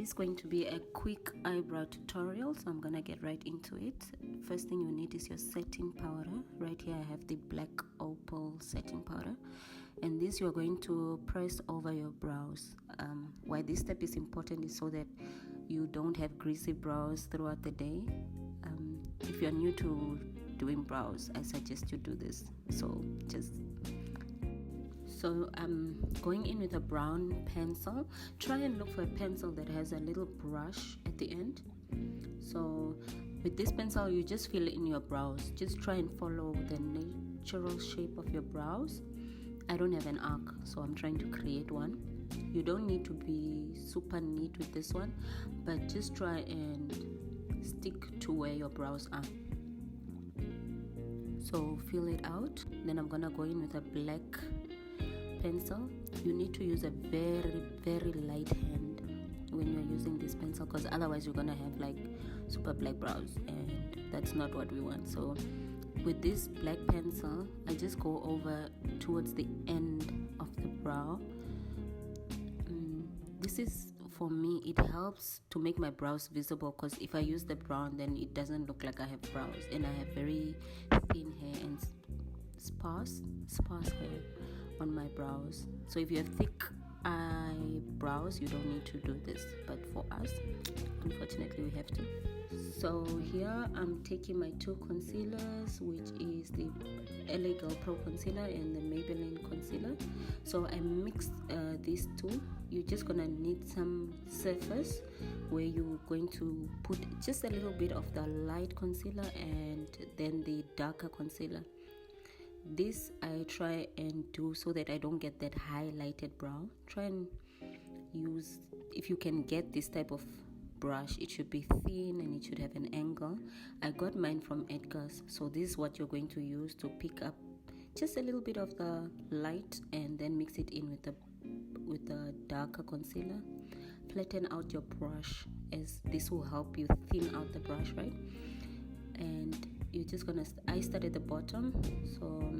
is going to be a quick eyebrow tutorial, so I'm gonna get right into it. First thing you need is your setting powder. Right here I have the black opal setting powder, and this you're going to press over your brows. Why this step is important is so that you don't have greasy brows throughout the day. If you're new to doing brows, I suggest you do this. So I'm going in with a brown pencil. Try and look for a pencil that has a little brush at the end. So with this pencil, you just fill it in your brows. Just try and follow the natural shape of your brows. I don't have an arc, so I'm trying to create one. You don't need to be super neat with this one, but just try and stick to where your brows are. So fill it out. Then I'm gonna go in with a black pencil. You need to use a very light hand when you're using this pencil, because otherwise you're gonna have like super black brows, and that's not what we want. So with this black pencil, I just go over towards the end of the brow. This is, for me, it helps to make my brows visible, because if I use the brown, then it doesn't look like I have brows, and I have very thin hair and sparse hair on my brows. So if you have thick eyebrows, you don't need to do this, but for us, unfortunately, we have to. So here I'm taking my two concealers, which is the LA Girl Pro concealer and the Maybelline concealer. So I mixed these two. You're just gonna need some surface where you're going to put just a little bit of the light concealer and then the darker concealer. This I try and do so that I don't get that highlighted brow. Try and use, if you can get this type of brush, it should be thin and it should have an angle. I got mine from Edgar's, so this is what you're going to use to pick up just a little bit of the light and then mix it in with the darker concealer. Flatten out your brush, as this will help you thin out the brush, right? And you're just gonna, I start at the bottom, so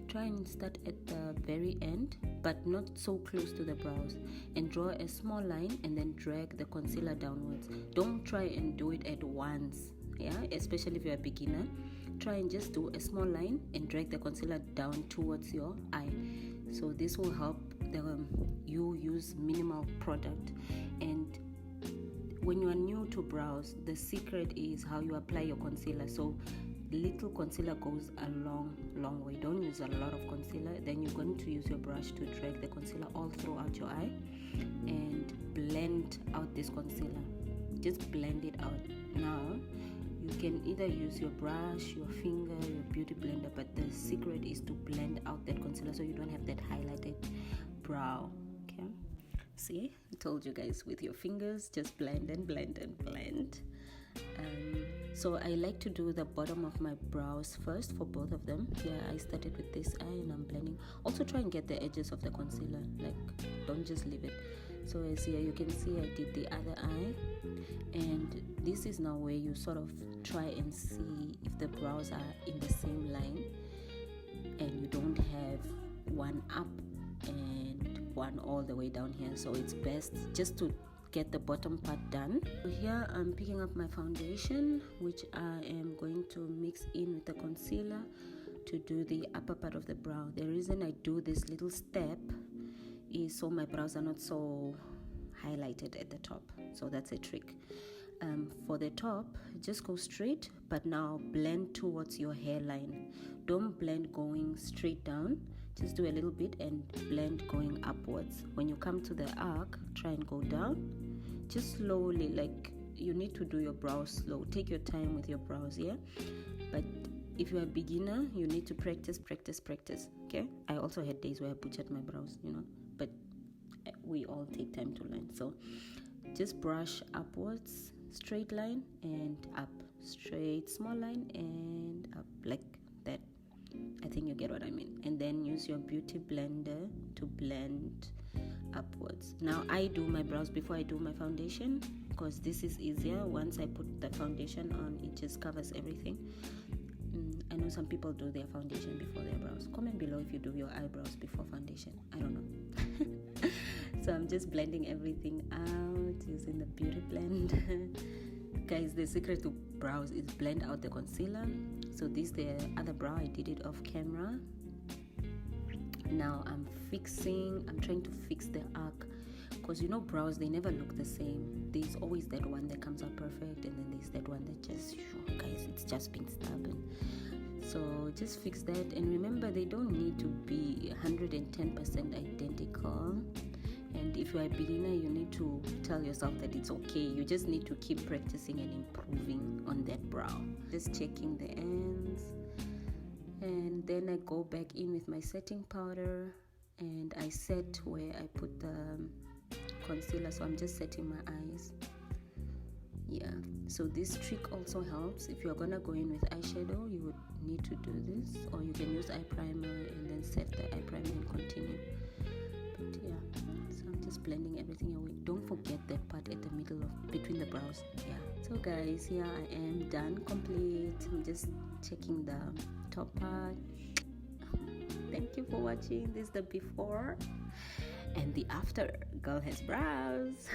try and start at the very end, but not so close to the brows, and draw a small line and then drag the concealer downwards. Don't try and do it at once, especially if you're a beginner. Try and just do a small line and drag the concealer down towards your eye. So this will help you use minimal product. And when you are new to brows, the secret is how you apply your concealer. So little concealer goes a long way. Don't use a lot of concealer. Then you're going to use your brush to drag the concealer all throughout your eye and blend out this concealer. Just blend it out. Now you can either use your brush, your finger, your beauty blender, but the secret is to blend out that concealer so you don't have that highlighted brow. Okay, see, I told you guys, with your fingers, just blend and blend and blend. So I like to do the bottom of my brows first for both of them. Here I started with this eye and I'm blending. Also try and get the edges of the concealer, like don't just leave it. So as here you can see I did the other eye, and this is now where you sort of try and see if the brows are in the same line and you don't have one up and one all the way down here. So it's best just to get the bottom part done. So here I'm picking up my foundation, which I am going to mix in with the concealer to do the upper part of the brow. The reason I do this little step is so my brows are not so highlighted at the top. So that's a trick. For the top, just go straight, but now blend towards your hairline. Don't blend going straight down. Just do a little bit and blend going upwards. When you come to the arc, try and go down. Just slowly, like you need to do your brows slow. Take your time with your brows, yeah? But if you're a beginner, you need to practice, okay? I also had days where I butchered my brows, but we all take time to learn. So just brush upwards, straight line and up, straight small line and up, like that. I think you get what I mean. And then use your beauty blender to blend upwards. Now I do my brows before I do my foundation, because this is easier. Once I put the foundation on, it just covers everything. I know some people do their foundation before their brows. Comment below if you do your eyebrows before foundation. I don't know. So I'm just blending everything out using the beauty blend. Guys, the secret to brows is blend out the concealer. So this the other brow, I did it off camera. Now I'm trying to fix the arc, because you know brows, they never look the same. There's always that one that comes out perfect, and then there's that one that just, guys, it's just being stubborn. So just fix that, and remember, they don't need to be 110% identical. And if you're a beginner, you need to tell yourself that it's okay. You just need to keep practicing and improving on that brow. Just checking the ends. And then I go back in with my setting powder, and I set where I put the concealer. So I'm just setting my eyes. Yeah, so this trick also helps. If you're gonna go in with eyeshadow, you would need to do this, or you can use eye primer and then set the eye primer and continue. But yeah, so I'm just blending everything away. Don't forget that part at the middle of between the brows. Yeah, so guys, here I am, done, complete. I'm just checking the top part. Thank you for watching. This is the before and the after. Girl has brows.